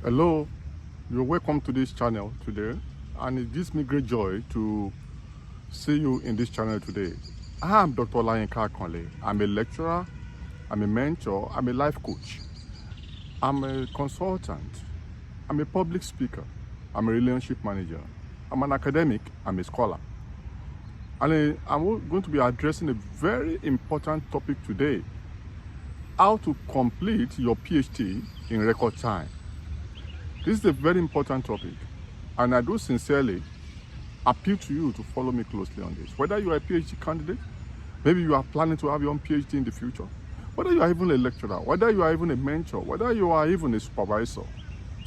Hello, you're welcome to this channel today, and it gives me great joy to see you in this channel today. I am Dr. Olayinka Akanle. I'm a lecturer, I'm a mentor, I'm a life coach, I'm a consultant, I'm a public speaker, I'm a relationship manager, I'm an academic, I'm a scholar. And I'm going to be addressing a very important topic today: how to complete your PhD in record time. This is a very important topic, and I do sincerely appeal to you to follow me closely on this. Whether you are a PhD candidate, maybe you are planning to have your own PhD in the future, whether you are even a lecturer, whether you are even a mentor, whether you are even a supervisor,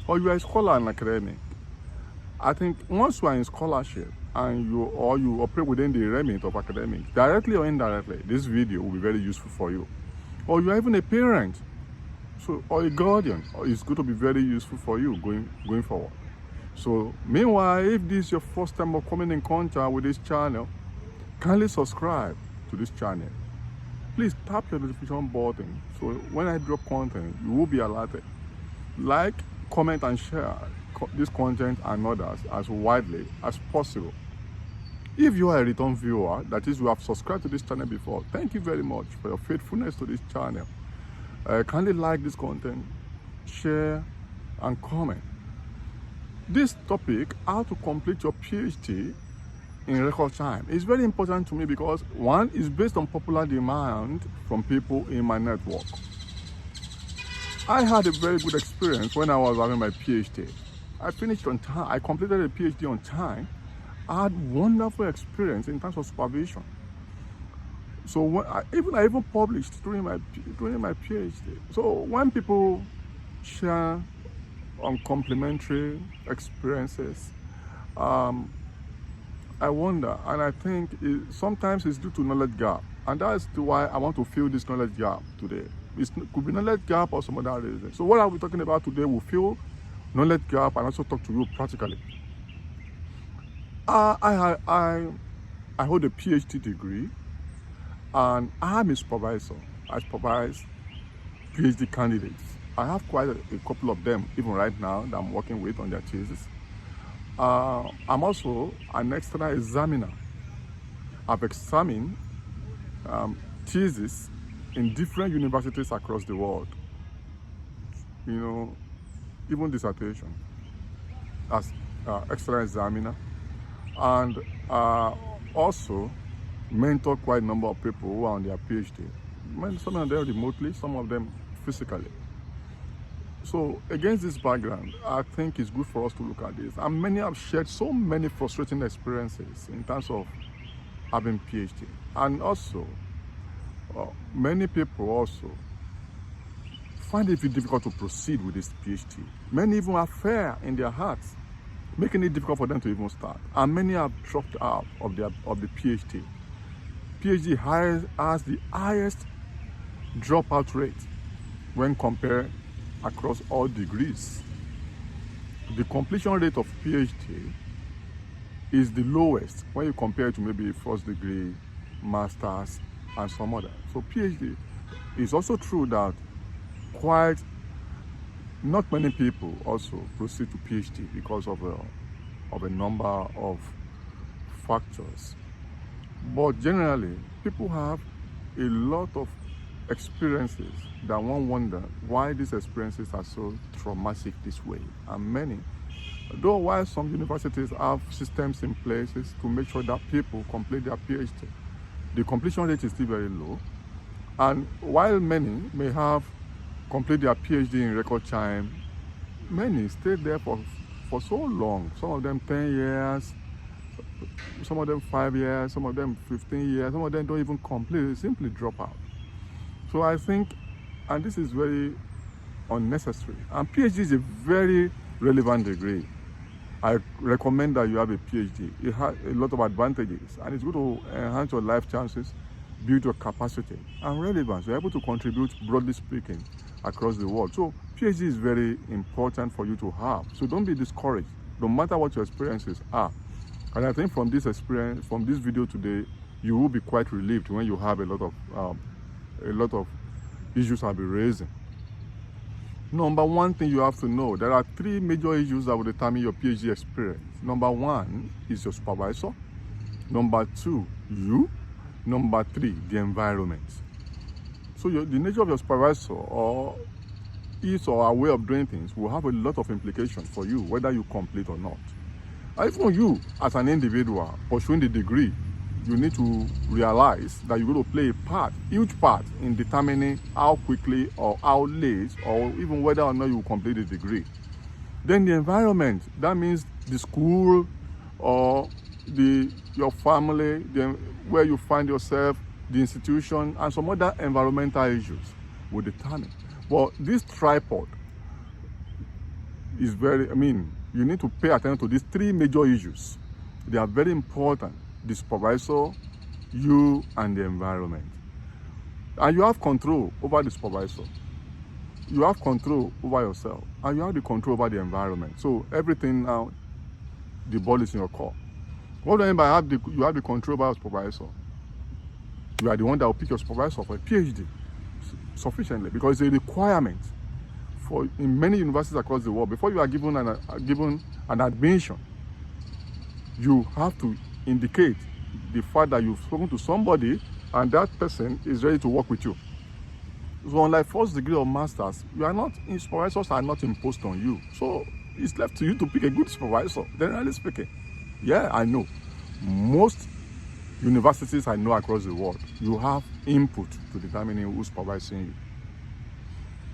or you are a scholar and academic, I think once you are in scholarship and you operate within the remit of academics, directly or indirectly, this video will be very useful for you. Or you are even a parent, or a guardian, it's going to be very useful for you going forward. So meanwhile, if this is your first time of coming in contact with this channel, kindly subscribe to this channel. Please tap the notification button so when I drop content, you will be alerted. Like, comment and share this content and others as widely as possible. If you are a return viewer, that is, you have subscribed to this channel before, thank you very much for your faithfulness to this channel. Kindly like this content, share and comment. This topic, how to complete your PhD in record time, is very important to me because, one, is based on popular demand from people in my network. I had a very good experience when I was having my PhD. I finished on time. I completed a PhD on time. I had wonderful experience in terms of supervision. So when I even published during my PhD. So when people share on complementary experiences, I wonder, and I think sometimes it's due to knowledge gap, and that's why I want to fill this knowledge gap today. It could be knowledge gap or some other reason. So what are we talking about today? We'll fill knowledge gap and also talk to you practically. I hold a PhD degree, and I'm a supervisor. I supervise PhD candidates. I have quite a couple of them, even right now, that I'm working with on their thesis. I'm also an external examiner. I've examined theses in different universities across the world. Even dissertation as external examiner, and also mentor quite a number of people who are on their PhD. Some of them remotely, some of them physically. So against this background, I think it's good for us to look at this. And many have shared so many frustrating experiences in terms of having PhD. And also, many people also find it difficult to proceed with this PhD. Many even have fear in their hearts, making it difficult for them to even start. And many have dropped out of the PhD. PhD has the highest dropout rate when compared across all degrees. The completion rate of PhD is the lowest when you compare to maybe first degree, masters, and some other. So PhD is also true that not many people also proceed to PhD because of a number of factors. But generally, people have a lot of experiences that one wonder why these experiences are so traumatic this way. And many, though while some universities have systems in places to make sure that people complete their PhD, the completion rate is still very low. And while many may have complete their PhD in record time, many stay there for so long. Some of them 10 years, some of them 5 years, some of them 15 years, some of them don't even complete, they simply drop out. So I think, and this is very unnecessary, and PhD is a very relevant degree. I recommend that you have a PhD. It has a lot of advantages, and it's going to enhance your life chances, build your capacity and relevance. You're able to contribute, broadly speaking, across the world. So PhD is very important for you to have. So don't be discouraged, no matter what your experiences are. And I think from this experience, from this video today, you will be quite relieved when you have a lot of issues I'll be raising. Number one thing you have to know, there are three major issues that will determine your PhD experience. Number one is your supervisor. Number two, you. Number three, the environment. So the nature of your supervisor or his or her way of doing things will have a lot of implications for you, whether you complete or not. And even you, as an individual pursuing the degree, you need to realize that you're going to play a part, huge part, in determining how quickly or how late or even whether or not you complete the degree. Then the environment, that means the school or your family, where you find yourself, the institution, and some other environmental issues will determine. But this tripod is you need to pay attention to these three major issues. They are very important. The supervisor, you, and the environment. And you have control over the supervisor. You have control over yourself. And you have the control over the environment. So everything now, the ball is in your court. What do I mean by you have the control over your supervisor? You are the one that will pick your supervisor for a PhD sufficiently, because it's a requirement in many universities across the world. Before you are given an admission, you have to indicate the fact that you've spoken to somebody and that person is ready to work with you. So unlike first degree or masters, supervisors are not imposed on you. So it's left to you to pick a good supervisor, generally speaking. Yeah, I know. Most universities I know across the world, you have input to determining who's supervising you.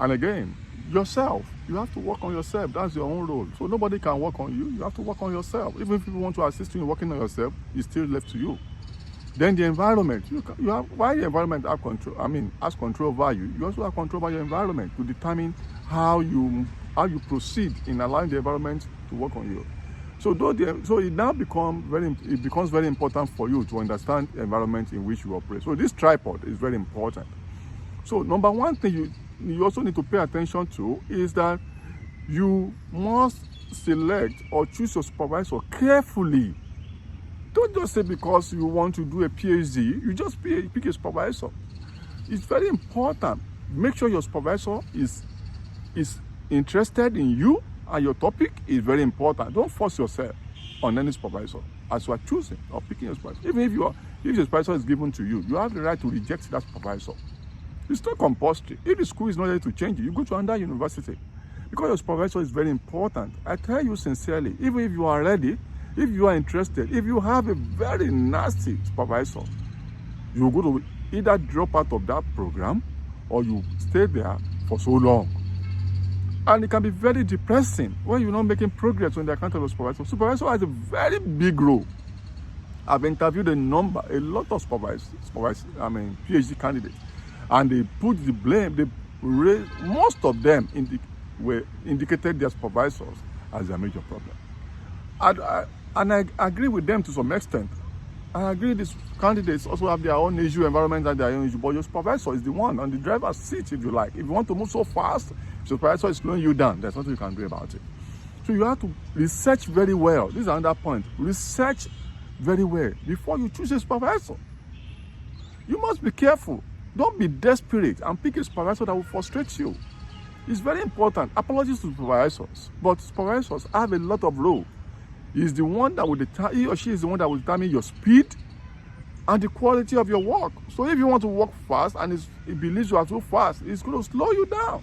And again, yourself, you have to work on yourself. That's your own role. So nobody can work on you. You have to work on yourself. Even if people want to assist you in working on yourself, it's still left to you. Then the environment, why the environment has control over you, you also have control over your environment to determine how you proceed in allowing the environment to work on you. So it now becomes very important for you to understand the environment in which you operate. So this tripod is very important. So number one thing you also need to pay attention to is that you must select or choose your supervisor carefully. Don't just say because you want to do a PhD, you just pick a supervisor. It's very important. Make sure your supervisor is interested in you, and your topic is very important. Don't force yourself on any supervisor as you are choosing or picking your supervisor. Even if your supervisor is given to you, you have the right to reject that supervisor. It's not compulsory. If the school is not ready to change it, you go to another university. Because your supervisor is very important. I tell you sincerely, even if you are ready, if you are interested, if you have a very nasty supervisor, you go to either drop out of that program or you stay there for so long. And it can be very depressing when you're not making progress on the account of your supervisor. Supervisor has a very big role. I've interviewed a lot of PhD candidates, and they put the blame, most of them indicated their supervisors as a major problem. And I agree with them to some extent. I agree these candidates also have their own issue, environment and their own issue, but your supervisor is the one on the driver's seat, if you like. If you want to move so fast, your supervisor is slowing you down. There's nothing you can do about it. So you have to research very well. This is another point. Research very well before you choose a supervisor. You must be careful. Don't be desperate and pick a supervisor that will frustrate you. It's very important. Apologies to supervisors, but supervisors have a lot of role. He or she is the one that will determine your speed and the quality of your work. So if you want to work fast and he believes you are too fast, it's going to slow you down.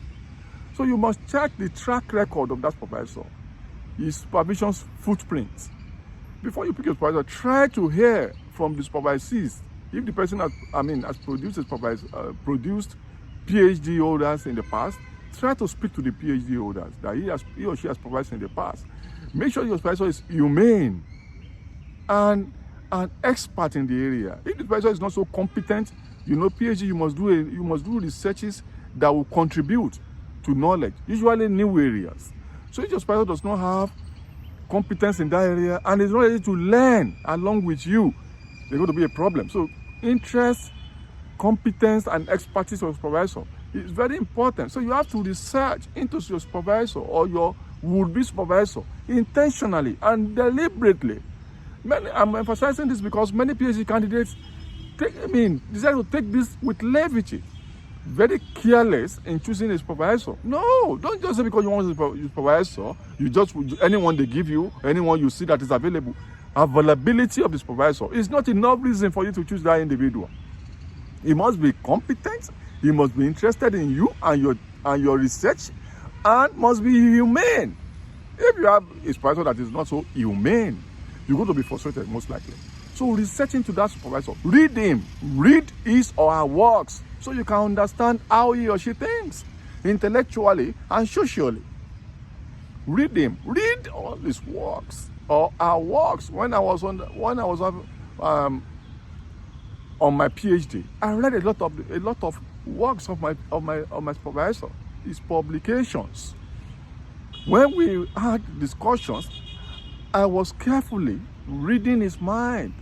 So you must check the track record of that supervisor, his supervision's footprint. Before you pick your supervisor, try to hear from the supervisees. If the person has produced PhD holders in the past, try to speak to the PhD holders that he or she has supervised in the past. Make sure your supervisor is humane and an expert in the area. If the supervisor is not so competent, PhD, you must do researches that will contribute to knowledge, usually new areas. So if your supervisor does not have competence in that area and is not ready to learn along with you, there's going to be a problem. So interest, competence, and expertise of your supervisor is very important. So you have to research into your supervisor or your would-be supervisor intentionally and deliberately. I'm emphasizing this because many PhD candidates decide to take this with levity. very careless in choosing a supervisor. No, don't just say because you want a supervisor, you just, anyone they give you, anyone you see that is available. Availability of the supervisor is not enough reason for you to choose that individual. He must be competent, he must be interested in you and your research, and must be humane. If you have a supervisor that is not so humane, you're going to be frustrated most likely. So research into that supervisor. Read him. Read his or her works so you can understand how he or she thinks intellectually and socially. Read him. Read all his works or our works. When I was on my PhD, I read a lot of works of my supervisor, his publications. When we had discussions, I was carefully reading his mind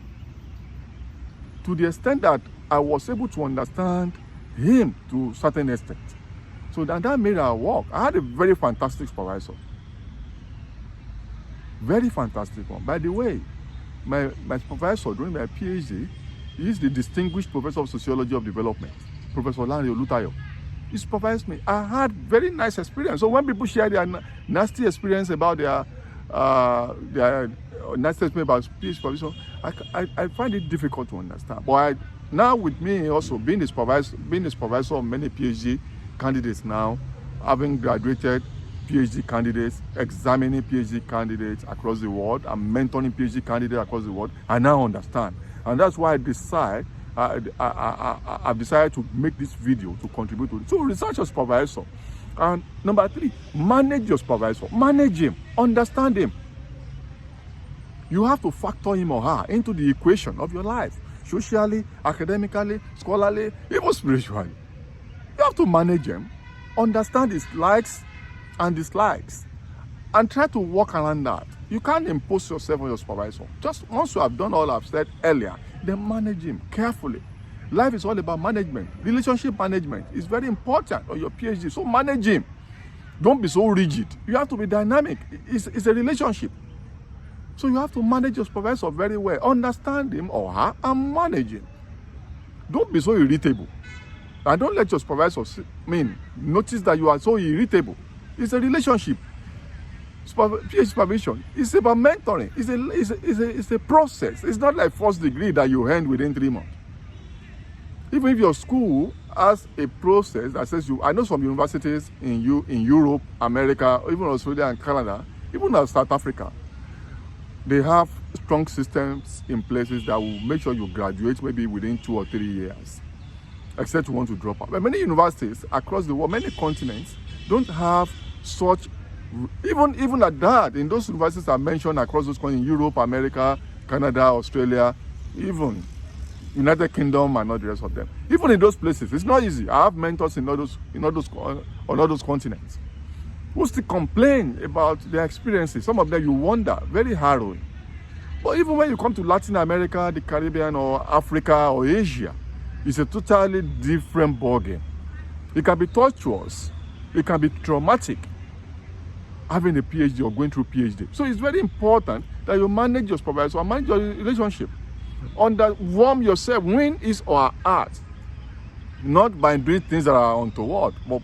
to the extent that I was able to understand him to a certain extent. So that made our work. I had a very fantastic supervisor. Very fantastic one. By the way, my supervisor during my PhD is the distinguished professor of sociology of development, Professor Lanre Olutayo. He supervised me. I had very nice experience. So when people share their nasty experience about their nasty experience about PhD supervision, I find it difficult to understand. But now with me also being the supervisor of many PhD candidates now, having graduated PhD candidates, examining PhD candidates across the world, and mentoring PhD candidates across the world, I now understand. And that's why I've decided to make this video to contribute to it. So research your supervisor. And number 3, manage your supervisor. Manage him. Understand him. You have to factor him or her into the equation of your life. Socially, academically, scholarly, even spiritually. You have to manage him. Understand his likes and dislikes. And try to work around that. You can't impose yourself on your supervisor. Just once you have done all I've said earlier, then manage him carefully. Life is all about management. Relationship management is very important on your PhD. So manage him. Don't be so rigid. You have to be dynamic. It's a relationship. So you have to manage your supervisor very well. Understand him or her and manage him. Don't be so irritable. And don't let your supervisor notice that you are so irritable. It's a relationship. PhD supervision is about mentoring. It's a process. It's not like first degree that you end within 3 months. Even if your school has a process that says I know some universities in Europe, America, even Australia and Canada, even South Africa, they have strong systems in places that will make sure you graduate maybe within 2 or 3 years, except you want to drop out. But many universities across the world, many continents, don't have such. Even at that, in those universities I mentioned across those continents, in Europe, America, Canada, Australia, even United Kingdom and all the rest of them. Even in those places, it's not easy. I have mentors on all those continents who still complain about their experiences. Some of them you wonder, very harrowing. But even when you come to Latin America, the Caribbean, or Africa, or Asia, it's a totally different ballgame. It can be tortuous. It can be traumatic, having a PhD or going through PhD. So it's very important that you manage your supervisor and manage your relationship. Warm yourself, win his or her heart. Not by doing things that are untoward, but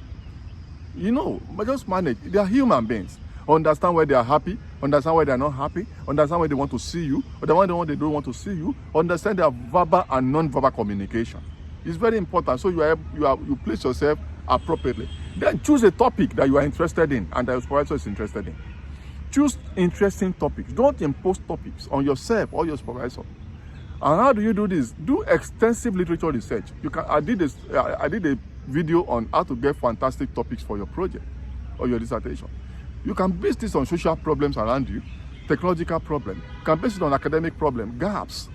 but just manage. They are human beings. Understand where they are happy, understand where they are not happy, understand where they want to see you, understand where they don't want to see you, understand their verbal and non-verbal communication. It's very important. So you place yourself appropriately. Then choose a topic that you are interested in and that your supervisor is interested in. Choose interesting topics. Don't impose topics on yourself or your supervisor. And how do you do this? Do extensive literature research. I did a video on how to get fantastic topics for your project or your dissertation. You can base this on social problems around you, technological problems. You can base it on academic problems, gaps,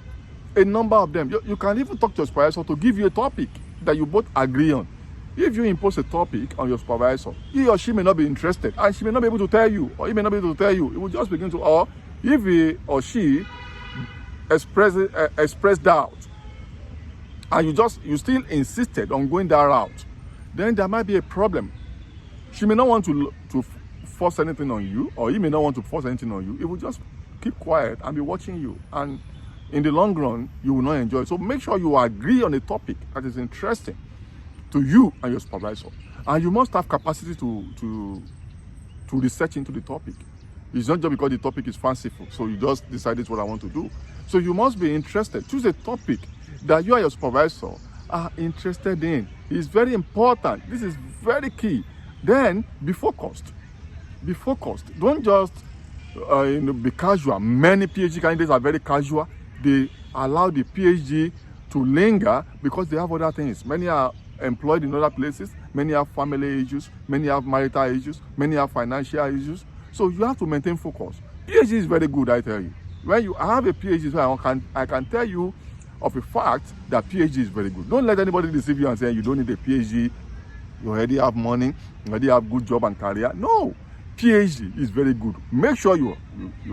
a number of them. You can even talk to your supervisor to give you a topic that you both agree on. If you impose a topic on your supervisor, he or she may not be interested, and she may not be able to tell you, or he may not be able to tell you. It will just begin to, or if he or she express doubt, and you still insisted on going that route, then there might be a problem. She may not want to force anything on you, or he may not want to force anything on you. It will just keep quiet and be watching you, and in the long run, you will not enjoy it. So make sure you agree on a topic that is interesting to you and your supervisor. And you must have capacity to research into the topic. It's not just because the topic is fanciful, so you just decide this is what I want to do. So you must be interested. Choose a topic that you and your supervisor are interested in. It's very important. This is very key. Then be focused. Be focused. Don't just be casual. Many PhD candidates are very casual. They allow the PhD to linger because they have other things. Many are employed in other places. Many have family issues. Many have marital issues. Many have financial issues. So you have to maintain focus. PhD is very good, I tell you. When you have a PhD, so I can tell you of a fact that PhD is very good. Don't let anybody deceive you and say you don't need a PhD. You already have money. You already have good job and career. No, PhD is very good. Make sure you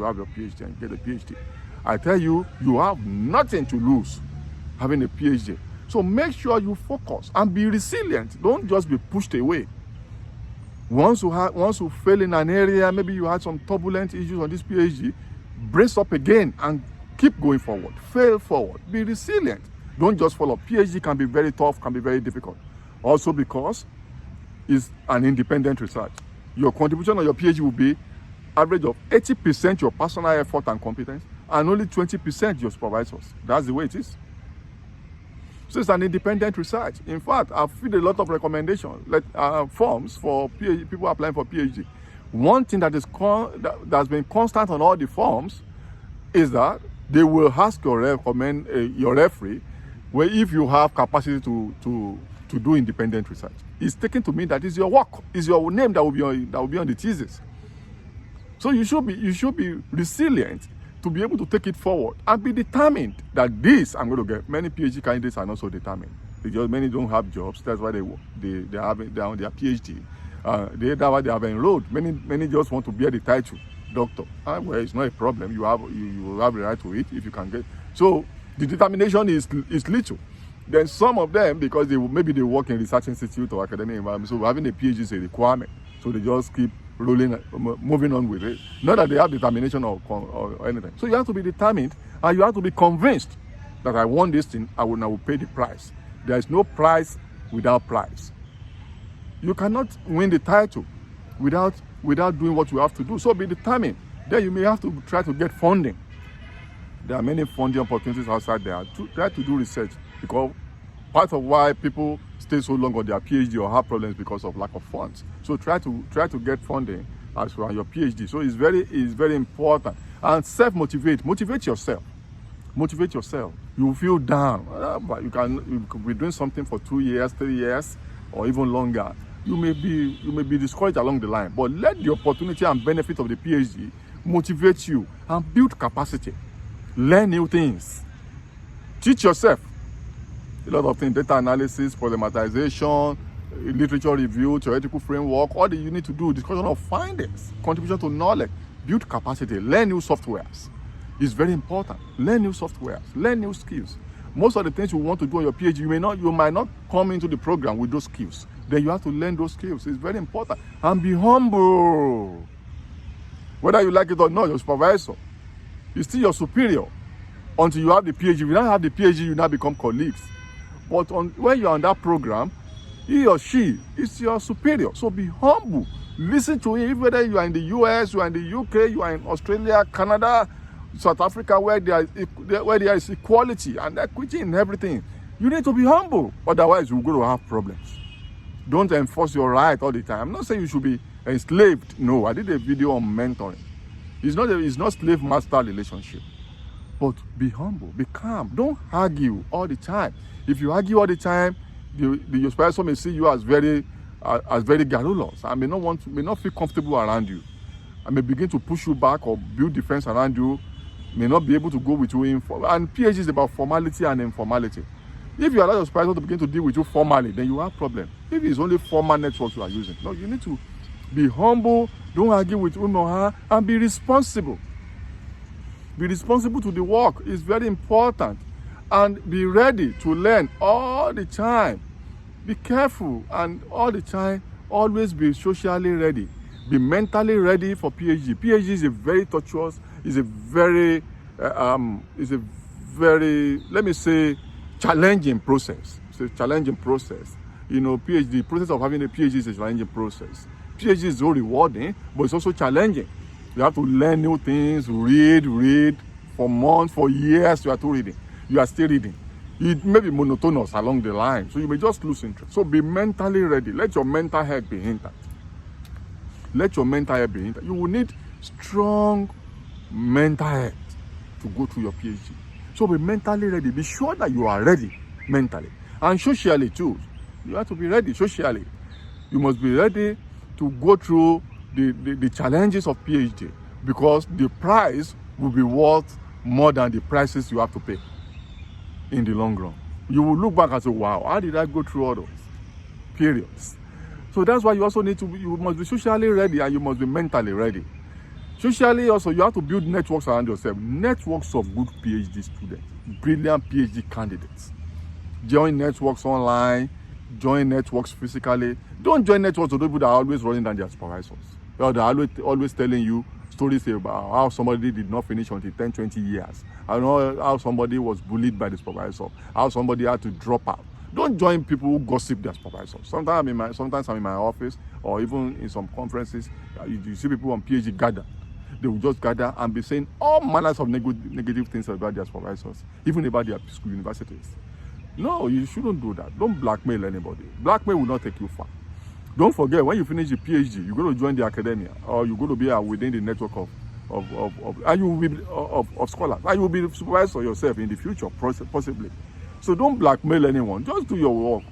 have your PhD and get a PhD. I tell you, you have nothing to lose having a PhD. So make sure you focus and be resilient. Don't just be pushed away. Once you fail in an area, maybe you had some turbulent issues on this PhD, brace up again and keep going forward. Fail forward. Be resilient. Don't just follow. PhD can be very tough, can be very difficult. Also because it's an independent research. Your contribution on your PhD will be average of 80% your personal effort and competence, and only 20% your supervisors. That's the way it is. So it's an independent research. In fact, I've filled a lot of recommendations, forms for PhD, people applying for PhD. One thing that's been constant on all the forms is that they will ask your referee, where if you have capacity to do independent research. It's taken to mean that it's your work, it's your name that will be on the thesis. So you should be resilient to be able to take it forward and be determined that this I'm going to get. Many PhD candidates are not so determined because many don't have jobs. That's why they're on their PhD. That's why they have enrolled. Many just want to bear the title doctor. Well, it's not a problem. You have the right to it if you can get. So the determination is little. Then some of them, because maybe they work in research institute or academic environment, so having a PhD is a requirement. So they just keep moving on with it. Not that they have determination or anything. So you have to be determined and you have to be convinced that I want this thing, I will pay the price. There is no price without price. You cannot win the title without doing what you have to do. So be determined. Then you may have to try to get funding. There are many funding opportunities outside there. Try to do research, because part of why people stay so long on their PhD or have problems because of lack of funds. So try to get funding as for your PhD. So it's very important. And motivate yourself. Motivate yourself. You feel down, but you could be doing something for 2 years, 3 years, or even longer. You may be discouraged along the line, but let the opportunity and benefit of the PhD motivate you and build capacity. Learn new things. Teach yourself a lot of things: data analysis, problematization, literature review, theoretical framework. All that you need to do, discussion of findings, contribution to knowledge, build capacity, learn new softwares. It's very important. Learn new softwares, learn new skills. Most of the things you want to do on your PhD, you might not come into the program with those skills. Then you have to learn those skills. It's very important. And be humble. Whether you like it or not, your supervisor is still your superior until you have the PhD. If you don't have the PhD, you now become colleagues. But when you're on that program, he or she is your superior. So be humble. Listen to him, whether you are in the US, you are in the UK, you are in Australia, Canada, South Africa, where there is equality and equity in everything. You need to be humble. Otherwise, you're going to have problems. Don't enforce your right all the time. I'm not saying you should be enslaved. No, I did a video on mentoring. It's not slave-master relationship. But be humble, be calm. Don't argue all the time. If you argue all the time, your supervisor may see you as very garrulous and may not feel comfortable around you. And may begin to push you back or build defense around you. May not be able to go with you and PhD is about formality and informality. If you allow your supervisor to begin to deal with you formally, then you have problem. If it's only formal networks you are using, no, you need to be humble. Don't argue with him or her, and be responsible. Be responsible to the work. It's very important. And be ready to learn all the time. Be careful, and all the time, always be socially ready. Be mentally ready for PhD. PhD is a very tortuous, is a very, let me say, challenging process. It's a challenging process. PhD, the process of having a PhD is a challenging process. PhD is so rewarding, but it's also challenging. You have to learn new things, read for months, for years. You are still reading. You are still reading. It may be monotonous along the line, so you may just lose interest. So be mentally ready. Let your mental health be intact. Let your mental health be intact. You will need strong mental health to go through your PhD. So be mentally ready. Be sure that you are ready mentally. And socially too. You have to be ready socially. You must be ready to go through the challenges of PhD, because the price will be worth more than the prices you have to pay in the long run. You will look back and say, wow, how did I go through all those periods? So that's why you also you must be socially ready, and you must be mentally ready. Socially also, you have to build networks around yourself. Networks of good PhD students, brilliant PhD candidates. Join networks online, join networks physically. Don't join networks of people that are always running down their supervisors. Or they're always telling you stories about how somebody did not finish until 10, 20 years. I know how somebody was bullied by the supervisor, how somebody had to drop out. Don't join people who gossip their supervisors. Sometimes I'm in my office, or even in some conferences, you see people on PhD gather. They will just gather and be saying all manners of negative things about their supervisors, even about their school universities. No, you shouldn't do that. Don't blackmail anybody. Blackmail will not take you far. Don't forget, when you finish the PhD, you're going to join the academia, or you're going to be within the network of scholars. And you will be the supervisor yourself in the future, possibly. So don't blackmail anyone. Just do your work,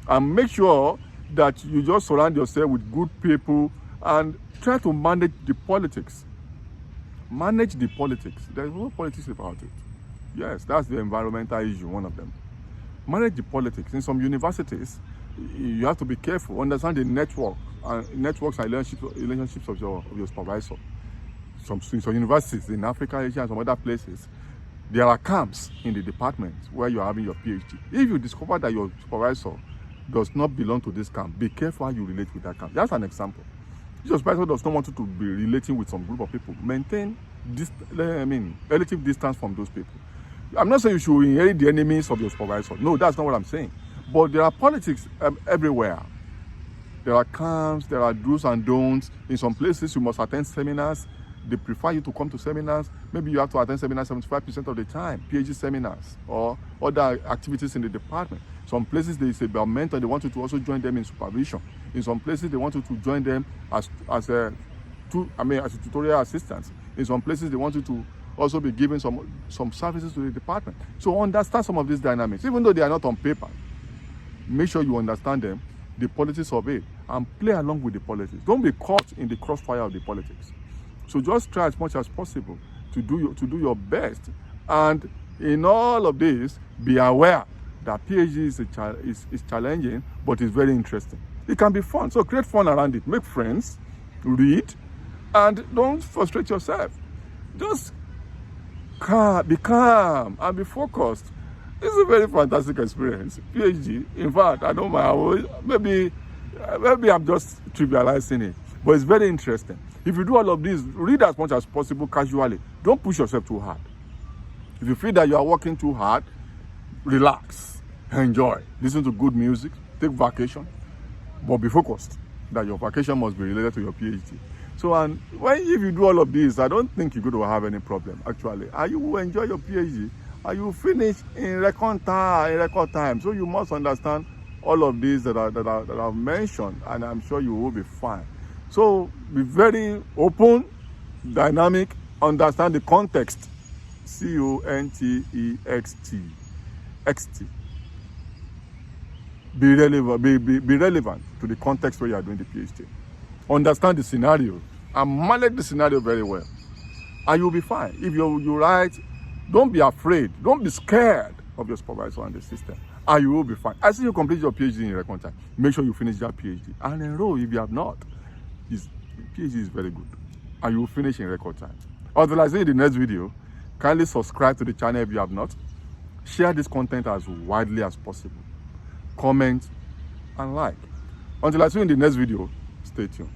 and make sure that you just surround yourself with good people, and try to manage the politics. Manage the politics. There's no politics about it. Yes, that's the environmental issue, one of them. Manage the politics. In some universities, you have to be careful. Understand the networks and relationships of your supervisor. Some universities in Africa, Asia, and some other places, there are camps in the department where you're having your PhD. If you discover that your supervisor does not belong to this camp, be careful how you relate with that camp. That's an example. If your supervisor does not want you to be relating with some group of people, maintain relative distance from those people. I'm not saying you should inherit the enemies of your supervisor. No, that's not what I'm saying. But there are politics everywhere. There are camps, there are do's and don'ts. In some places, you must attend seminars. They prefer you to come to seminars. Maybe you have to attend seminars 75% of the time, PhD seminars or other activities in the department. Some places, they say about mentor, they want you to also join them in supervision. In some places, they want you to join them as a tutorial assistant. In some places, they want you to also be giving some services to the department. So understand some of these dynamics, even though they are not on paper. Make sure you understand them, the politics of it, and play along with the politics. Don't be caught in the crossfire of the politics. So just try as much as possible to do your best. And in all of this, be aware that PhD is challenging, but it's very interesting. It can be fun. So create fun around it. Make friends, read, and don't frustrate yourself. Just be calm and be focused. It's a very fantastic experience. PhD, in fact, I don't mind. Maybe I'm just trivializing it, but it's very interesting. If you do all of this, read as much as possible casually. Don't push yourself too hard. If you feel that you are working too hard, relax, enjoy, listen to good music, take vacation, but be focused that your vacation must be related to your PhD. So, and if you do all of this, I don't think you're going to have any problem, actually. And you will enjoy your PhD, and you will finish in record time. So you must understand all of these that I've mentioned, and I'm sure you will be fine. So be very open, dynamic, understand the context. CONTEXT. Be relevant to the context where you are doing the PhD. Understand the scenario and manage the scenario very well, and you'll be fine. If you write, don't be afraid, don't be scared of your supervisor and the system, and you will be fine. I see you complete your PhD in record time. Make sure you finish that PhD and enroll if you have not. PhD is very good, and you will finish in record time. Until I see you in the next video, kindly subscribe to the channel if you have not. Share this content as widely as possible. Comment and like. Until I see you in the next video, stay tuned.